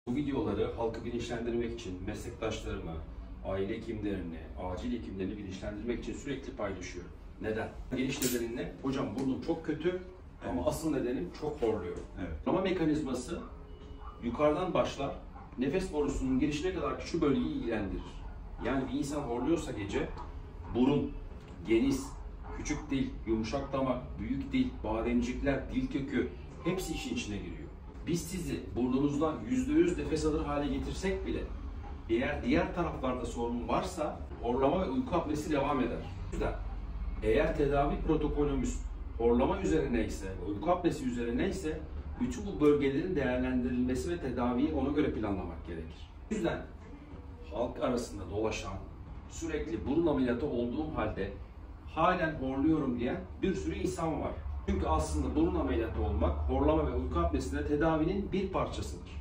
Bu videoları halkı bilinçlendirmek için meslektaşlarımı, aile hekimlerini, acil hekimlerini bilinçlendirmek için sürekli paylaşıyorum. Neden? Geliş nedeni ne? Hocam burnum çok kötü ama asıl nedenim çok horluyorum. Evet. Horlama mekanizması yukarıdan başlar, nefes borusunun girişine kadar şu bölgeyi ilgilendirir. Yani bir insan horluyorsa gece, burun, geniz, küçük dil, yumuşak damak, büyük dil, bademcikler, dil kökü hepsi işin içine giriyor. Biz sizi burnunuzdan %100 nefes alır hale getirsek bile eğer diğer taraflarda sorun varsa horlama ve uyku apnesi devam eder. O yüzden eğer tedavi protokolümüz horlama üzerine ise, uyku apnesi üzerine ise bütün bu bölgelerin değerlendirilmesi ve tedaviyi ona göre planlamak gerekir. O yüzden halk arasında dolaşan, sürekli burun ameliyatı olduğum halde halen horluyorum diyen bir sürü insan var. Çünkü aslında burun ameliyatı olmak, horlama ve uyku apnesinde tedavinin bir parçasıdır.